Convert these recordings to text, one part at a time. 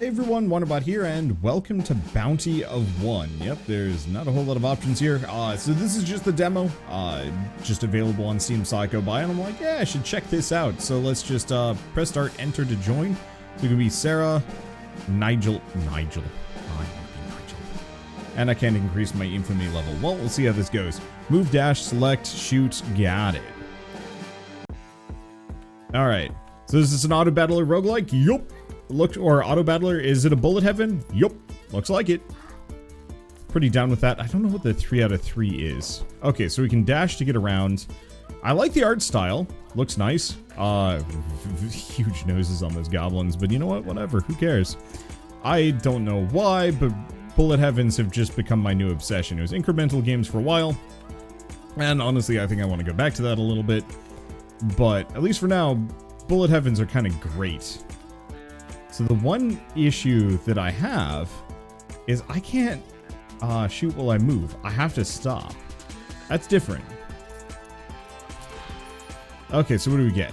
Hey everyone, Wanderbot here, and welcome to Bounty of One. Yep, there's not a whole lot of options here. So this is just the demo, just available on Steam, so I go by, and I'm like, yeah, I should check this out. So let's just press start, enter to join. So it can be Sarah, Nigel, and I can't increase my infamy level. Well, we'll see how this goes. Move, dash, select, shoot, got it. Alright, so is this an auto battler roguelike? Yup. Or auto battler, is it a bullet heaven? Yup, looks like it. Pretty down with that. I don't know what the 3 out of 3 is. Okay, so we can dash to get around. I like the art style, looks nice. Huge noses on those goblins, but you know what, whatever, who cares? I don't know why, but bullet heavens have just become my new obsession. It was incremental games for a while, and honestly I think I want to go back to that a little bit, but at least for now, bullet heavens are kind of great. So the one issue that I have is I can't shoot while I move. I have to stop. That's different. Okay, so what do we get?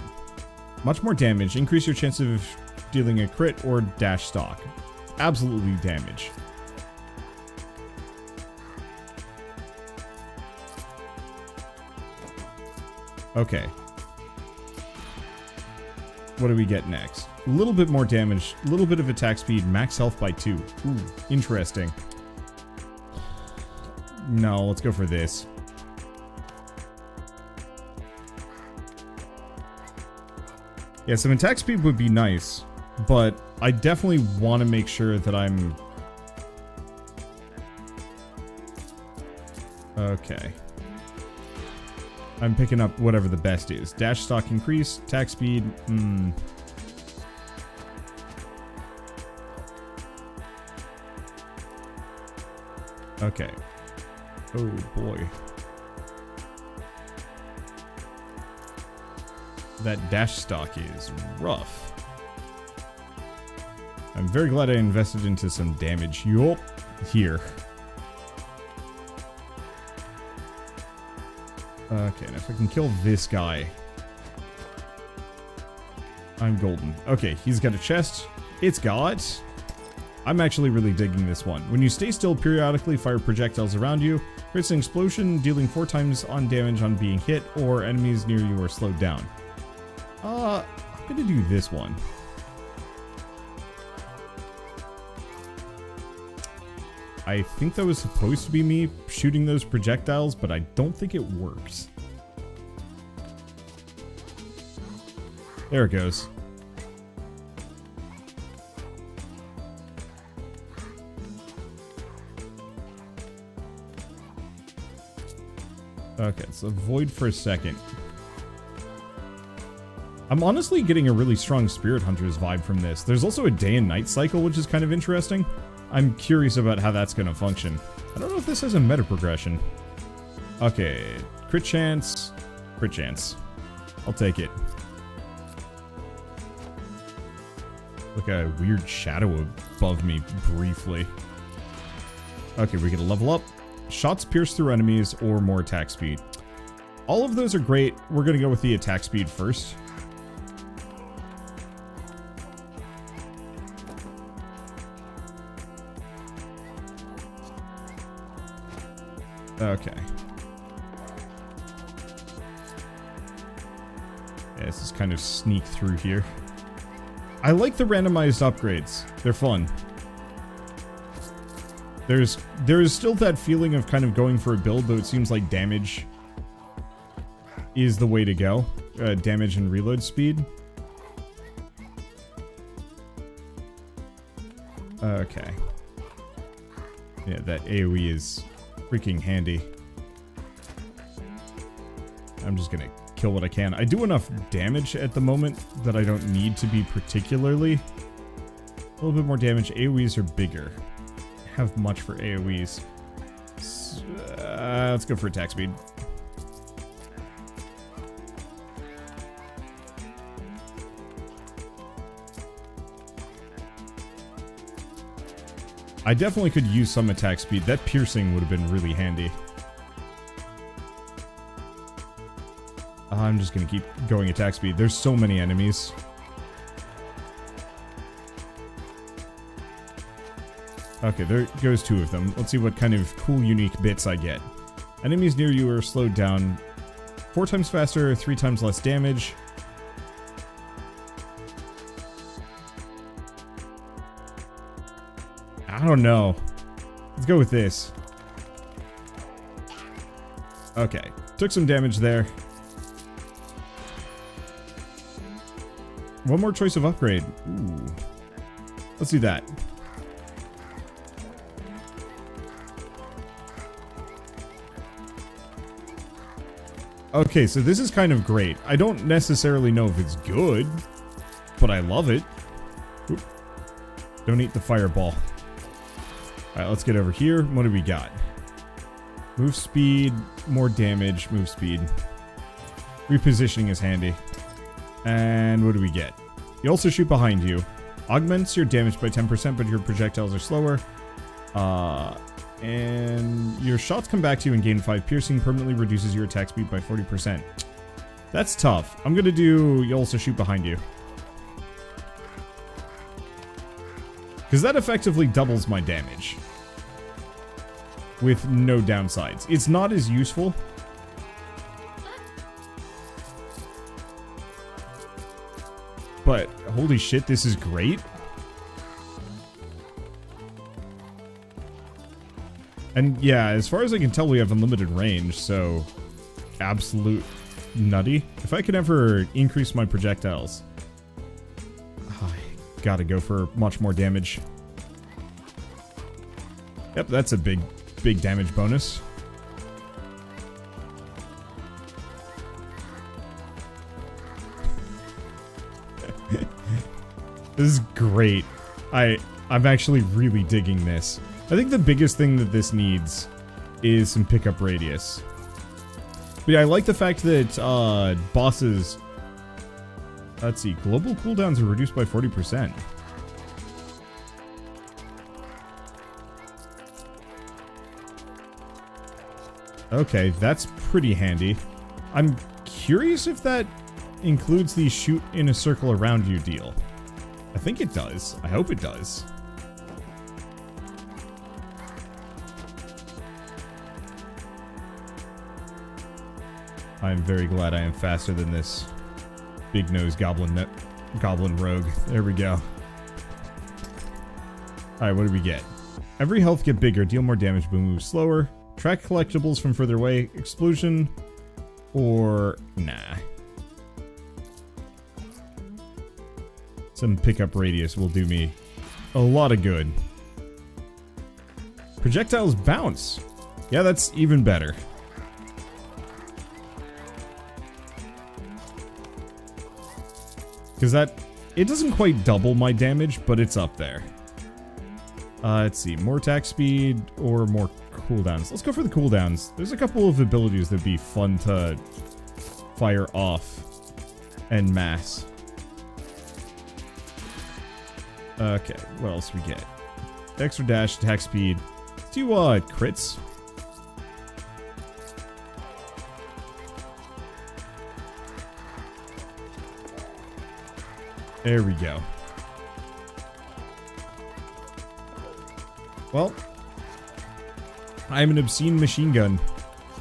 Much more damage. Increase your chance of dealing a crit or dash stock. Absolutely damage. Okay. What do we get next? A little bit more damage, a little bit of attack speed, max health by 2. Ooh, interesting. No, let's go for this. Yeah, some attack speed would be nice, but I definitely want to make sure that I'm... Okay. I'm picking up whatever the best is. Dash stock increase, attack speed, Okay. Oh boy. That dash stock is rough. I'm very glad I invested into some damage. Yup. Here. Okay, and if I can kill this guy, I'm golden. Okay, he's got a chest. It's got... I'm actually really digging this one. When you stay still, periodically fire projectiles around you. Creates an explosion, dealing 4 times on damage on being hit, or enemies near you are slowed down. I'm gonna do this one. I think that was supposed to be me shooting those projectiles, but I don't think it worked. There it goes. Okay, so avoid for a second. I'm honestly getting a really strong Spirit Hunters vibe from this. There's also a day and night cycle, which is kind of interesting. I'm curious about how that's going to function. I don't know if this has a meta progression. Okay, crit chance. Crit chance. I'll take it. Look at a weird shadow above me briefly. Okay, we get a level up. Shots pierce through enemies or more attack speed. All of those are great. We're going to go with the attack speed first. Okay. Yeah, this is kind of sneak through here. I like the randomized upgrades. They're fun. There is still that feeling of kind of going for a build, though it seems like damage is the way to go. Damage and reload speed. Okay. Yeah, that AoE is freaking handy. I'm just gonna kill what I can. I do enough damage at the moment that I don't need to be particularly. A little bit more damage. AoEs are bigger. Have much for AoEs. Let's go for attack speed. I definitely could use some attack speed. That piercing would have been really handy. I'm just gonna keep going attack speed. There's so many enemies. Okay, there goes 2 of them. Let's see what kind of cool, unique bits I get. Enemies near you are slowed down 4 times faster, 3 times less damage. I don't know. Let's go with this. Okay, took some damage there. One more choice of upgrade. Ooh. Let's do that. Okay, so this is kind of great. I don't necessarily know if it's good, but I love it. Oop. Don't eat the fireball. Alright, let's get over here. What do we got? Move speed, more damage, move speed. Repositioning is handy. And what do we get? You also shoot behind you. Augments your damage by 10%, but your projectiles are slower. And your shots come back to you and gain 5 piercing. Permanently reduces your attack speed by 40%. That's tough. I'm gonna do you also shoot behind you. Because that effectively doubles my damage. With no downsides. It's not as useful. But holy shit, this is great. And yeah, as far as I can tell, we have unlimited range, so absolute nutty. If I could ever increase my projectiles, I gotta go for much more damage. Yep, that's a big damage bonus. This is great. I'm actually really digging this. I think the biggest thing that this needs is some pickup radius. But yeah, I like the fact that bosses... Let's see, global cooldowns are reduced by 40%. Okay, that's pretty handy. I'm curious if that includes the shoot in a circle around you deal. I think it does. I hope it does. I am very glad I am faster than this big nose goblin rogue. There we go. Alright, what do we get? Every health get bigger, deal more damage, but move slower. Track collectibles from further away. Explosion. Or... nah. Some pickup radius will do me a lot of good. Projectiles bounce. Yeah, that's even better. Because it doesn't quite double my damage, but it's up there. Let's see, more attack speed or more cooldowns. Let's go for the cooldowns. There's a couple of abilities that'd be fun to fire off en masse. Okay, what else we get? Extra dash, attack speed. Let's do crits. There we go. Well, I'm an obscene machine gun,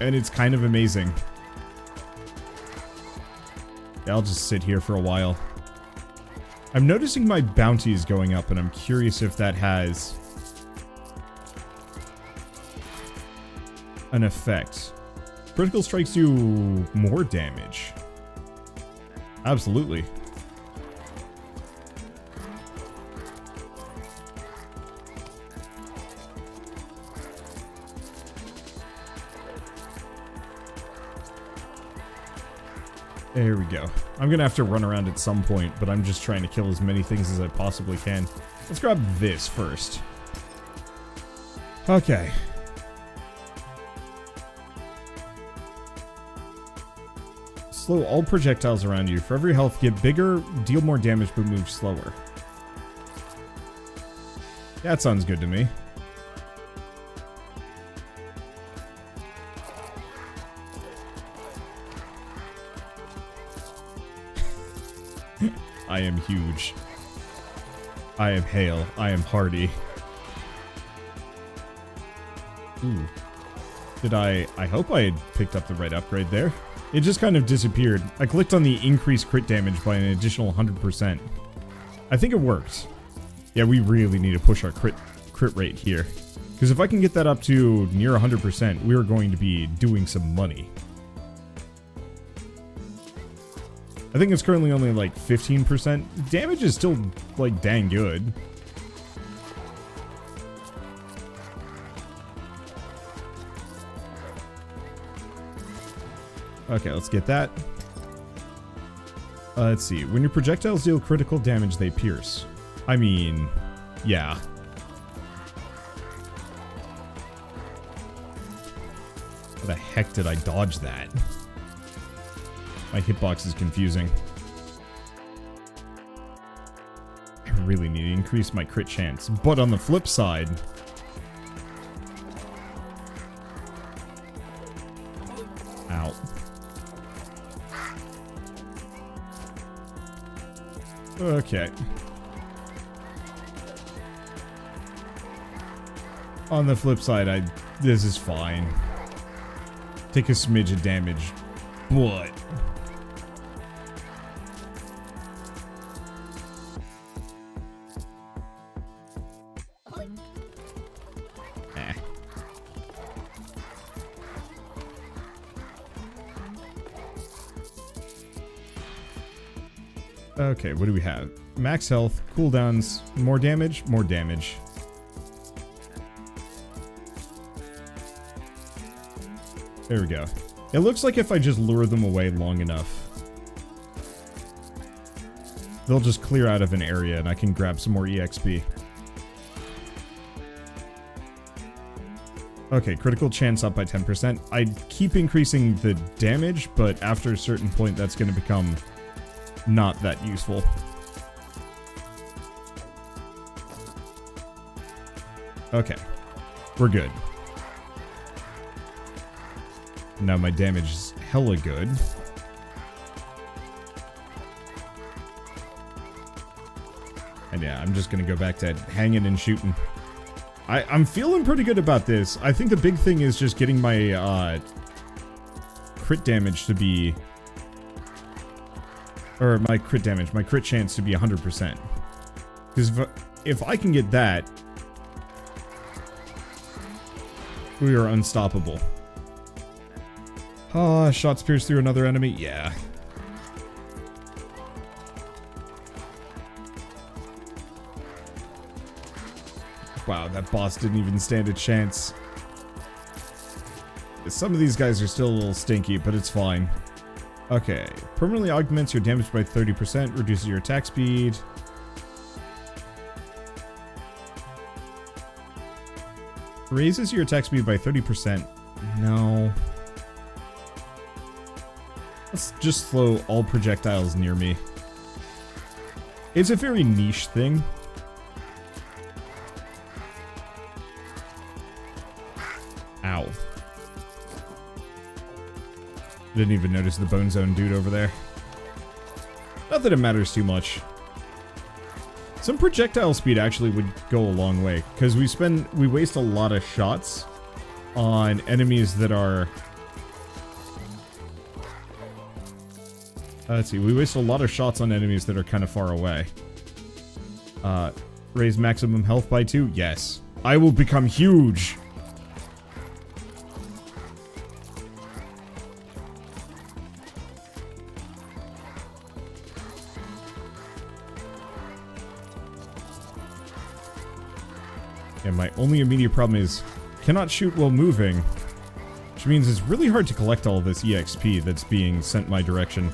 and it's kind of amazing. Yeah, I'll just sit here for a while. I'm noticing my bounty is going up, and I'm curious if that has an effect. Critical strikes do more damage. Absolutely. There we go. I'm gonna have to run around at some point, but I'm just trying to kill as many things as I possibly can. Let's grab this first. Okay. Slow all projectiles around you. For every health, get bigger, deal more damage, but move slower. That sounds good to me. I am huge. I am hale. I am hardy. Ooh. Did I hope I had picked up the right upgrade there. It just kind of disappeared. I clicked on the increased crit damage by an additional 100%. I think it worked. Yeah, we really need to push our crit rate here. Because if I can get that up to near 100%, we're going to be doing some money. I think it's currently only like 15%. Damage is still like dang good. Okay, let's get that. Let's see. When your projectiles deal critical damage, they pierce. I mean, yeah. How the heck did I dodge that? My hitbox is confusing. I really need to increase my crit chance. But on the flip side... Ow. Okay. On the flip side, this is fine. Take a smidge of damage, but... Okay, what do we have? Max health, cooldowns, more damage, more damage. There we go. It looks like if I just lure them away long enough, they'll just clear out of an area and I can grab some more EXP. Okay, critical chance up by 10%. I keep increasing the damage, but after a certain point that's going to become not that useful. Okay, we're good. Now my damage is hella good. And yeah, I'm just gonna go back to hanging and shooting. I'm feeling pretty good about this. I think the big thing is just getting my crit damage to be... Or my crit damage, my crit chance to be 100%. Because if I can get that, we are unstoppable. Ah, shots pierce through another enemy? Yeah. Wow, that boss didn't even stand a chance. Some of these guys are still a little stinky, but it's fine. Okay, permanently augments your damage by 30%, reduces your attack speed. Raises your attack speed by 30%. No. Let's just slow all projectiles near me. It's a very niche thing. Ow. Didn't even notice the bone zone dude over there. Not that it matters too much. Some projectile speed actually would go a long way, because we waste a lot of shots on enemies that are... let's see, we waste a lot of shots on enemies that are kind of far away. Raise maximum health by 2? Yes. I will become huge! And my only immediate problem is, cannot shoot while moving. Which means it's really hard to collect all this EXP that's being sent my direction.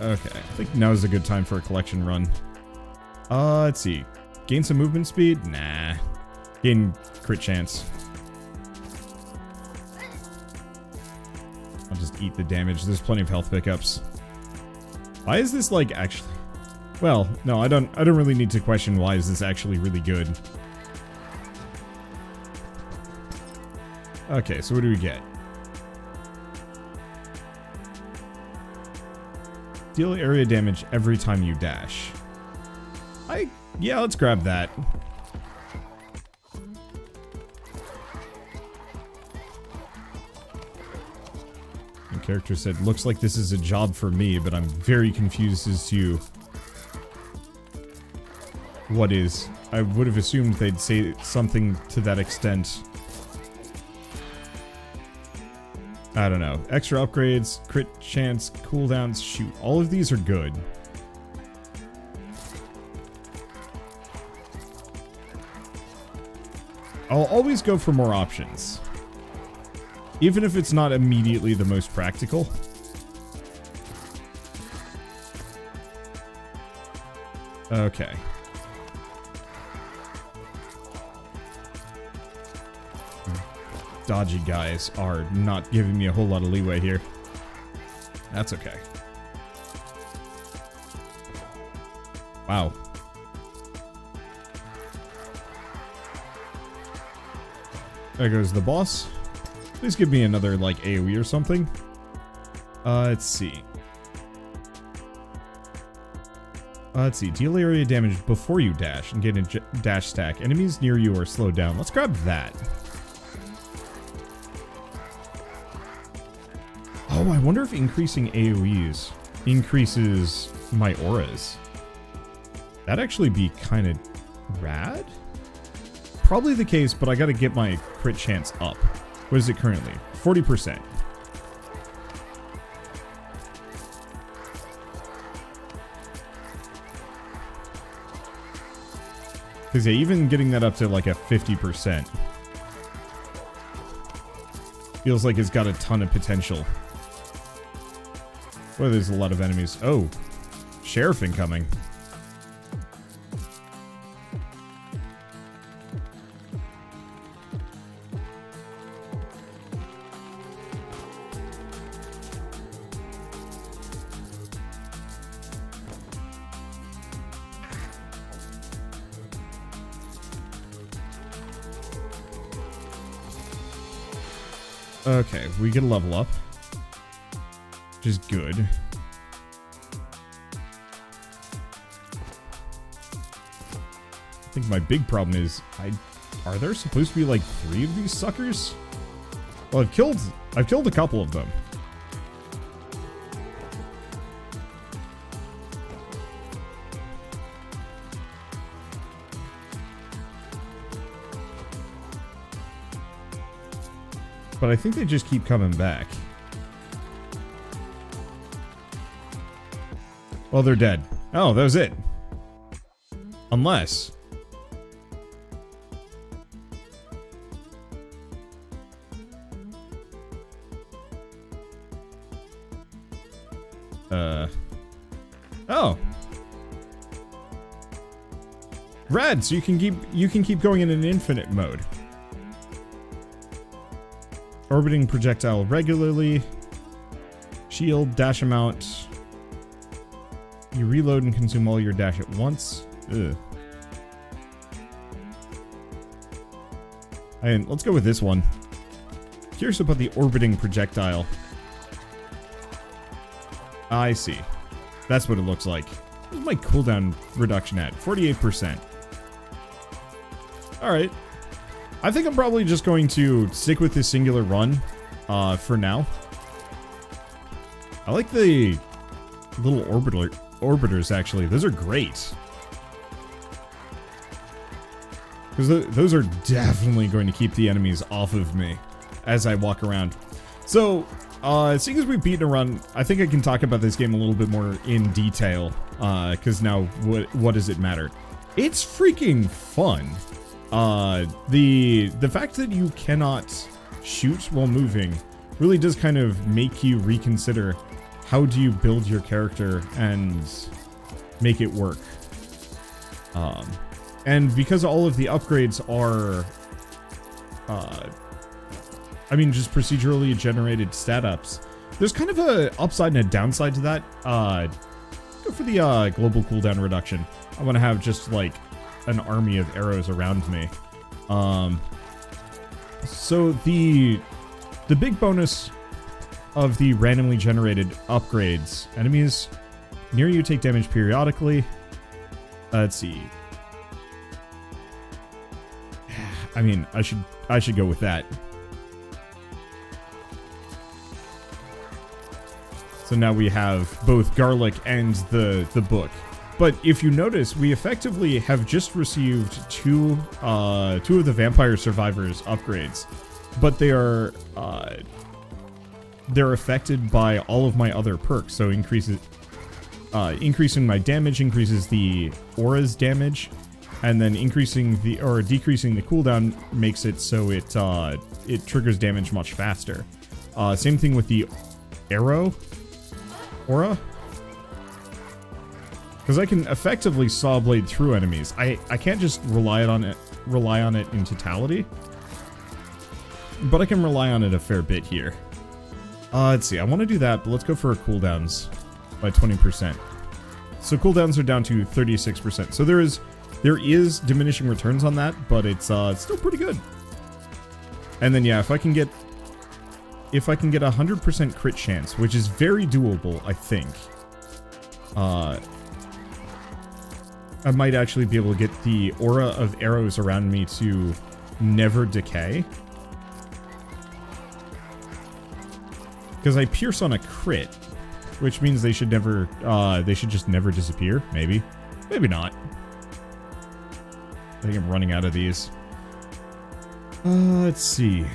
Okay, I think now is a good time for a collection run. Let's see. Gain some movement speed? Nah. Gain crit chance. I'll just eat the damage. There's plenty of health pickups. Why is this like actually... Well, no, I don't really need to question why is this actually really good. Okay, so what do we get? Deal area damage every time you dash. Yeah, let's grab that. The character said, looks like this is a job for me, but I'm very confused as to what is. I would have assumed they'd say something to that extent. I don't know. Extra upgrades, crit chance, cooldowns, shoot. All of these are good. I'll always go for more options. Even if it's not immediately the most practical. Okay. Dodgy guys are not giving me a whole lot of leeway here. That's okay. Wow. There goes the boss. Please give me another, like, AoE or something. Let's see. Let's see. Deal area damage before you dash and get a dash stack. Enemies near you are slowed down. Let's grab that. Oh, I wonder if increasing AoEs increases my auras. That'd actually be kind of rad. Probably the case, but I gotta get my crit chance up. What is it currently? 40%. Because yeah, even getting that up to like a 50% feels like it's got a ton of potential. Well, there's a lot of enemies. Oh, sheriff incoming. Okay, we get a level up, which is good. I think my big problem is, are there supposed to be like 3 of these suckers? Well, I've killed a couple of them. But I think they just keep coming back. Well, they're dead. Oh, that was it. Unless... Oh. Rad, so you can keep going in an infinite mode. Orbiting projectile regularly. Shield, dash amount. You reload and consume all your dash at once. Ugh. And let's go with this one. Curious about the orbiting projectile. I see. That's what it looks like. What's my cooldown reduction at? 48%. Alright. I think I'm probably just going to stick with this singular run for now. I like the little orbiters, actually. Those are great. Because those are definitely going to keep the enemies off of me as I walk around. So, seeing as we've beaten a run, I think I can talk about this game a little bit more in detail. Because now, what does it matter? It's freaking fun. The fact that you cannot shoot while moving really does kind of make you reconsider how do you build your character and make it work. And because all of the upgrades are, I mean, just procedurally generated stat ups, there's kind of a upside and a downside to that. Go for the global cooldown reduction. I want to have just like an army of arrows around me. So the big bonus of the randomly generated upgrades, enemies Near you take damage periodically. Let's see. I mean, I should go with that. So now we have both garlic and the book. But if you notice, we effectively have just received two of the Vampire Survivors upgrades, but they're affected by all of my other perks. So increasing my damage increases the aura's damage, and then decreasing the cooldown makes it so it triggers damage much faster. Same thing with the aura. Because I can effectively saw blade through enemies. I can't just rely on it in totality. But I can rely on it a fair bit here. Let's see, I want to do that, but let's go for cooldowns by 20%. So cooldowns are down to 36%. So there is diminishing returns on that, but it's still pretty good. And then yeah, if I can get 100% crit chance, which is very doable, I think. I might actually be able to get the aura of arrows around me to never decay. Because I pierce on a crit, which means they should just never disappear, maybe. Maybe not. I think I'm running out of these. Let's see.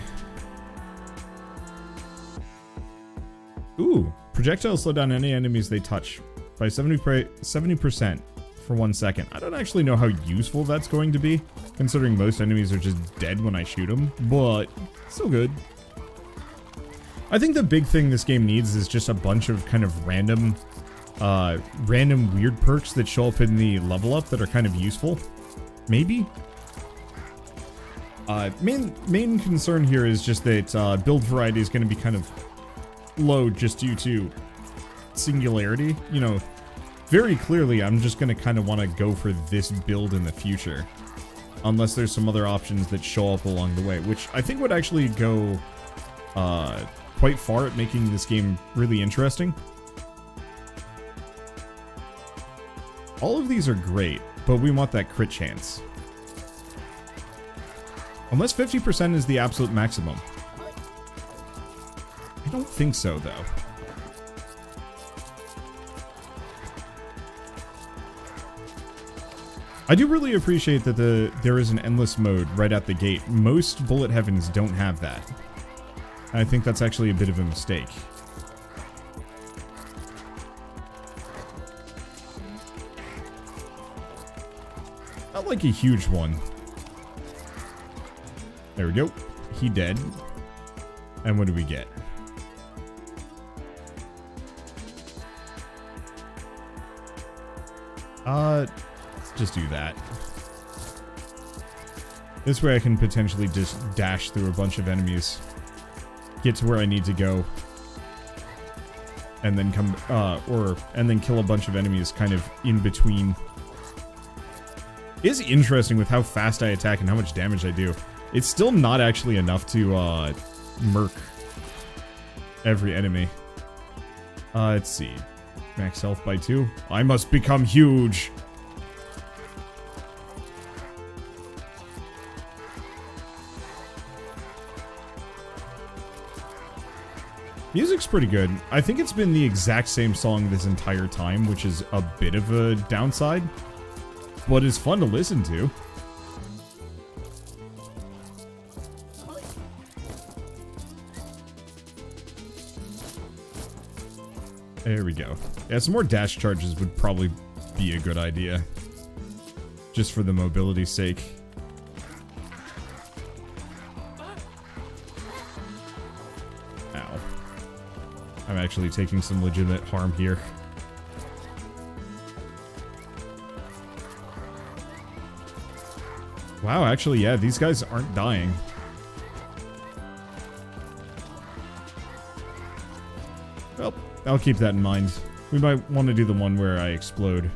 Ooh, projectiles slow down any enemies they touch by 70% for 1 second. I don't actually know how useful that's going to be, considering most enemies are just dead when I shoot them, but still good. I think the big thing this game needs is just a bunch of kind of random weird perks that show up in the level up that are kind of useful. Maybe? Main concern here is just that build variety is going to be kind of low just due to singularity. You know, very clearly I'm just going to kind of want to go for this build in the future. Unless there's some other options that show up along the way, which I think would actually go quite far at making this game really interesting. All of these are great, but we want that crit chance. Unless 50% is the absolute maximum. I don't think so, though. I do really appreciate that there is an endless mode right at the gate. Most bullet heavens don't have that. I think that's actually a bit of a mistake. Not like a huge one. There we go. He dead. And what do we get? Let's just do that. This way I can potentially just dash through a bunch of enemies. Get to where I need to go. And then and then kill a bunch of enemies kind of in between. It is interesting with how fast I attack and how much damage I do. It's still not actually enough to murk every enemy. Let's see. Max health by 2. I must become huge. Music's pretty good. I think it's been the exact same song this entire time, which is a bit of a downside, but it's fun to listen to. There we go. Yeah, some more dash charges would probably be a good idea. Just for the mobility's sake. Ow. I'm actually taking some legitimate harm here. Wow, actually, yeah, these guys aren't dying. Well, I'll keep that in mind. We might want to do the one where I explode.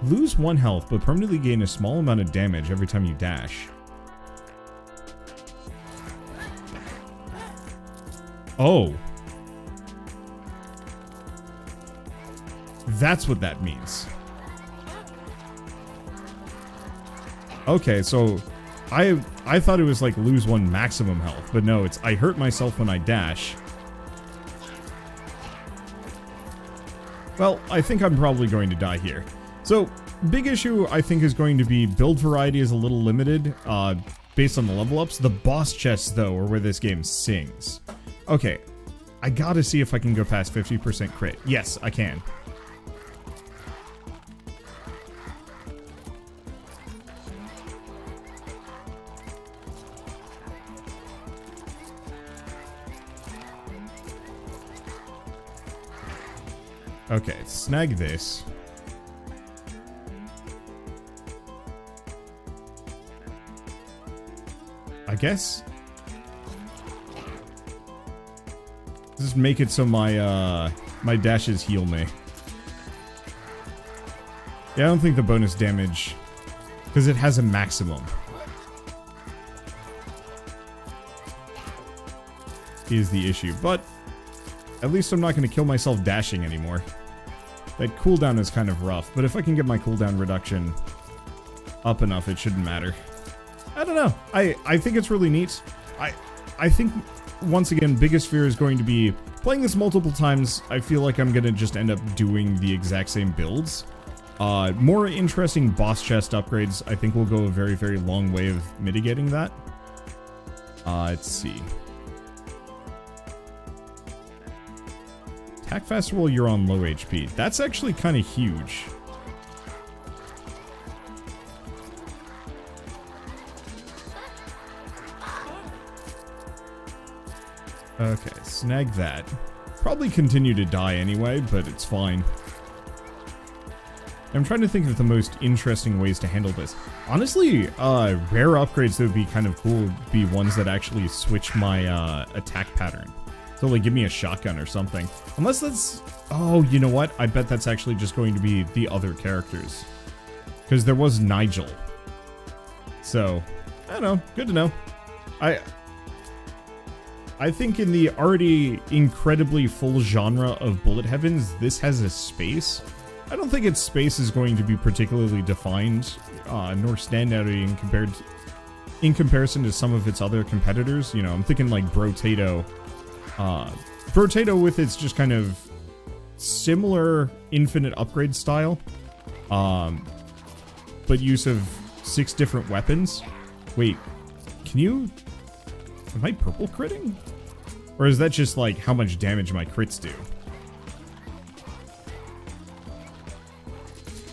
Lose 1 health, but permanently gain a small amount of damage every time you dash. Oh. That's what that means. Okay, so I thought it was like lose 1 maximum health, but no, it's I hurt myself when I dash. Well, I think I'm probably going to die here. So, big issue I think is going to be build variety is a little limited based on the level ups. The boss chests, though, are where this game sings. Okay, I gotta see if I can go past 50% crit. Yes, I can. Okay, snag this. I guess. Just make it so my my dashes heal me. Yeah, I don't think the bonus damage, because it has a maximum, is the issue. But at least I'm not going to kill myself dashing anymore. That cooldown is kind of rough, but if I can get my cooldown reduction up enough, it shouldn't matter. I don't know. I think it's really neat. I think, once again, biggest fear is going to be playing this multiple times. I feel like I'm going to just end up doing the exact same builds. More interesting boss chest upgrades, I think, will go a very, very long way of mitigating that. Let's see. Attack faster while you're on low HP. That's actually kind of huge. Okay, snag that. Probably continue to die anyway, but it's fine. I'm trying to think of the most interesting ways to handle this. Honestly, rare upgrades that would be kind of cool would be ones that actually switch my attack pattern. So, like, give me a shotgun or something. Unless that's... Oh, you know what? I bet that's actually just going to be the other characters. Because there was Nigel. So, I don't know. Good to know. I think in the already incredibly full genre of Bullet Heavens, this has a space. I don't think its space is going to be particularly defined, nor stand out in comparison to some of its other competitors. You know, I'm thinking like Brotato. Brotato with its just kind of similar infinite upgrade style, but use of 6 different weapons. Wait, can you... Am I purple critting? Or is that just like how much damage my crits do?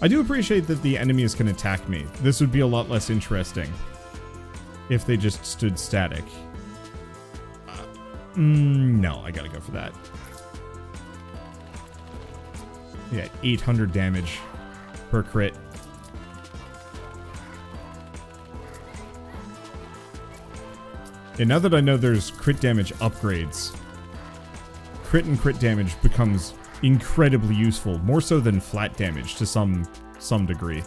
I do appreciate that the enemies can attack me. This would be a lot less interesting if they just stood static. No, I gotta go for that. Yeah, 800 damage per crit. And now that I know there's crit damage upgrades, crit and crit damage becomes incredibly useful, more so than flat damage to some degree.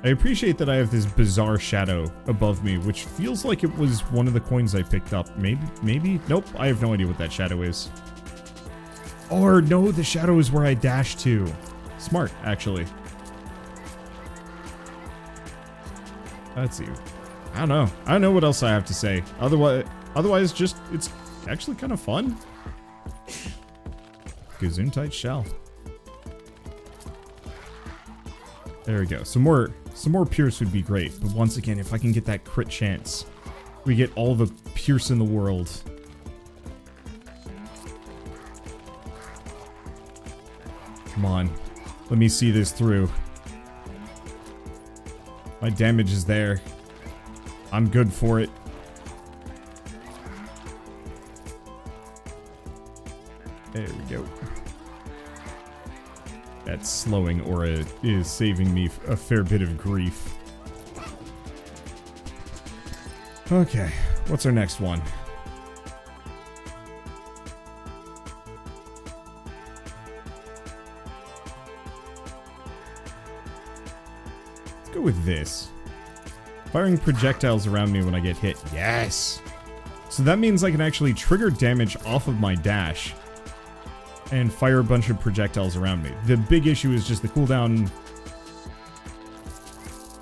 I appreciate that I have this bizarre shadow above me, which feels like it was one of the coins I picked up. Maybe? Nope, I have no idea what that shadow is. Or, no, the shadow is where I dash to. Smart, actually. Let's see. I don't know. I don't know what else I have to say. Otherwise, just, it's actually kind of fun. Gesundheit shell. There we go. Some more Pierce would be great. But once again, if I can get that crit chance, we get all the Pierce in the world. Come on. Let me see this through. My damage is there. I'm good for it. There we go. That slowing aura is saving me a fair bit of grief. Okay, what's our next one? Let's go with this. Firing projectiles around me when I get hit. Yes! So that means I can actually trigger damage off of my dash and fire a bunch of projectiles around me. The big issue is just the cooldown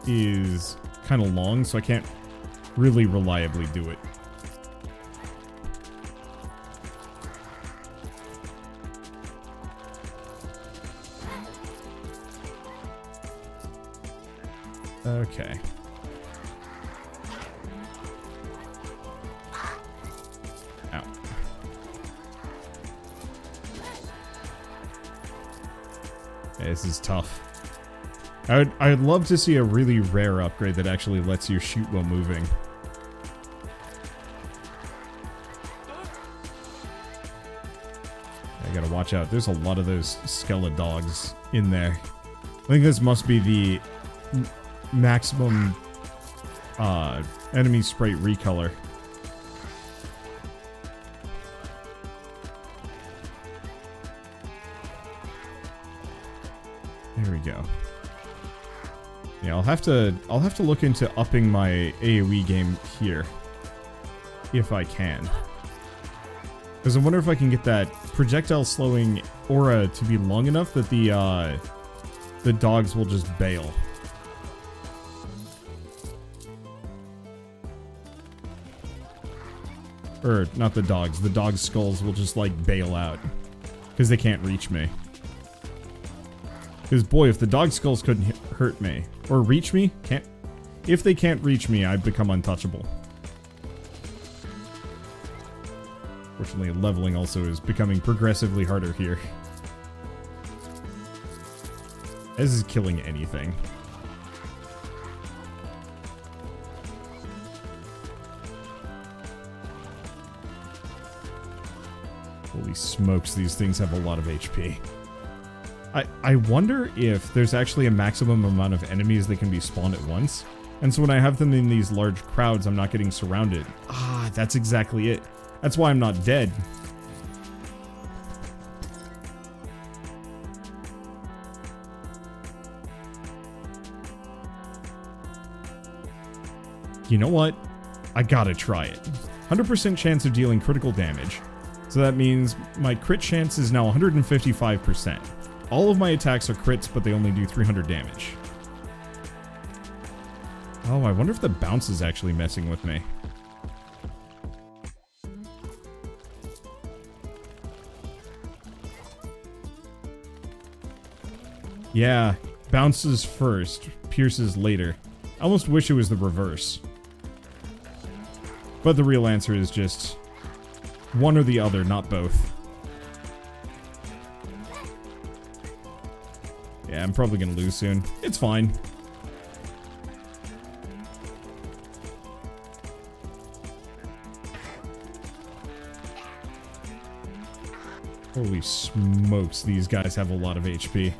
is kind of long, so I can't really reliably do it. Okay. Ow. Yeah, this is tough. I'd love to see a really rare upgrade that actually lets you shoot while moving. I gotta watch out. There's a lot of those skeleton dogs in there. I think this must be the maximum enemy sprite recolor. There we go. Yeah, I'll have to look into upping my AoE game here, if I can. Because I wonder if I can get that projectile slowing aura to be long enough that the dogs will just bail. Or, not the dog's skulls will just, like, bail out. Because they can't reach me. Because, boy, if the dog skulls couldn't hurt me, or reach me, if they can't reach me, I become untouchable. Fortunately, leveling also is becoming progressively harder here. This is killing anything. Holy smokes, these things have a lot of HP. I wonder if there's actually a maximum amount of enemies that can be spawned at once. And so when I have them in these large crowds, I'm not getting surrounded. Ah, that's exactly it. That's why I'm not dead. You know what? I gotta try it. 100% chance of dealing critical damage. So that means my crit chance is now 155%. All of my attacks are crits, but they only do 300 damage. Oh, I wonder if the bounce is actually messing with me. Yeah, bounces first, pierces later. I almost wish it was the reverse. But the real answer is just one or the other, not both. Yeah, I'm probably gonna lose soon. It's fine. Holy smokes, these guys have a lot of HP.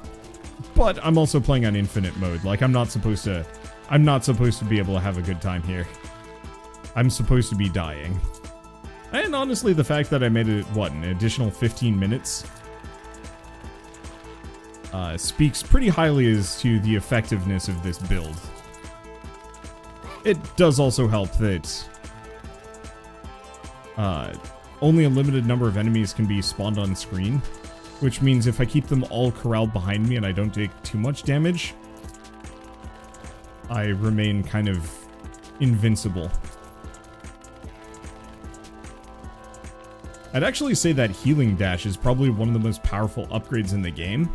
But I'm also playing on infinite mode. Like, I'm not supposed to be able to have a good time here. I'm supposed to be dying. And honestly, the fact that I made it, what, an additional 15 minutes? Speaks pretty highly as to the effectiveness of this build. It does also help that only a limited number of enemies can be spawned on screen, which means if I keep them all corralled behind me and I don't take too much damage, I remain kind of invincible. I'd actually say that healing dash is probably one of the most powerful upgrades in the game.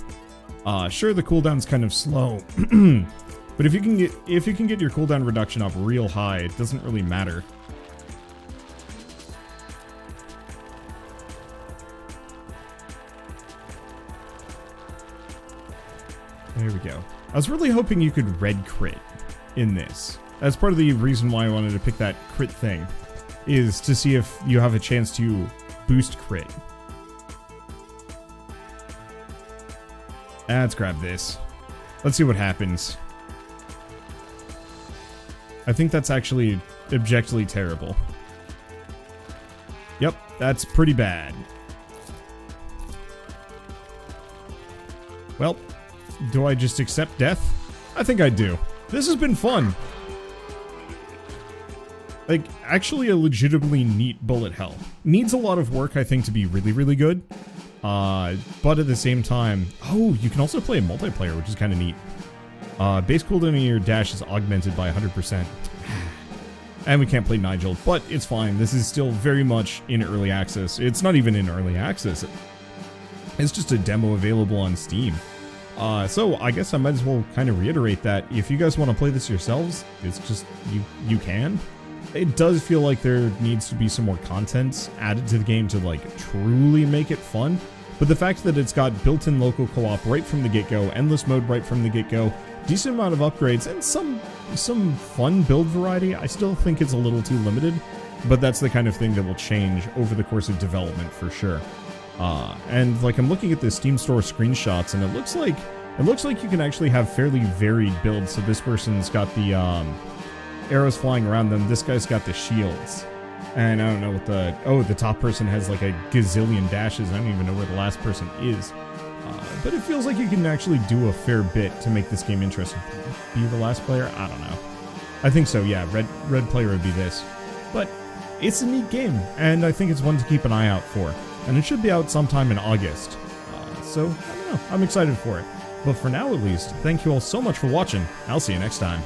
Sure, the cooldown's kind of slow, but if you can get your cooldown reduction up real high, it doesn't really matter. There we go. I was really hoping you could red crit in this. That's part of the reason why I wanted to pick that crit thing, is to see if you have a chance to boost crit. Let's grab this. Let's see what happens. I think that's actually objectively terrible. Yep, that's pretty bad. Well, do I just accept death? I think I do. This has been fun. like, actually a legitimately neat bullet hell. Needs a lot of work, I think, to be really, really good. But at the same time, oh, you can also play in multiplayer, which is kind of neat. Base cooldown of your dash is augmented by 100%. And we can't play Nigel, but it's fine. This is still very much in early access. It's not even in early access. It's just a demo available on Steam. So I guess I might as well kind of reiterate that if you guys want to play this yourselves, it's just, you can. It does feel like there needs to be some more content added to the game to like truly make it fun. But the fact that it's got built-in local co-op right from the get-go, endless mode right from the get-go, decent amount of upgrades, and some fun build variety, I still think it's a little too limited. But that's the kind of thing that will change over the course of development for sure. And like I'm looking at the Steam store screenshots, and it looks like you can actually have fairly varied builds. So this person's got the arrows flying around them. This guy's got the shields. And I don't know what the top person has like a gazillion dashes. I don't even know where the last person is. But it feels like you can actually do a fair bit to make this game interesting. Be the last player? I don't know. I think so, yeah. Red player would be this. But it's a neat game, and I think it's one to keep an eye out for. And it should be out sometime in August. So, I don't know. I'm excited for it. But for now, at least, thank you all so much for watching. I'll see you next time.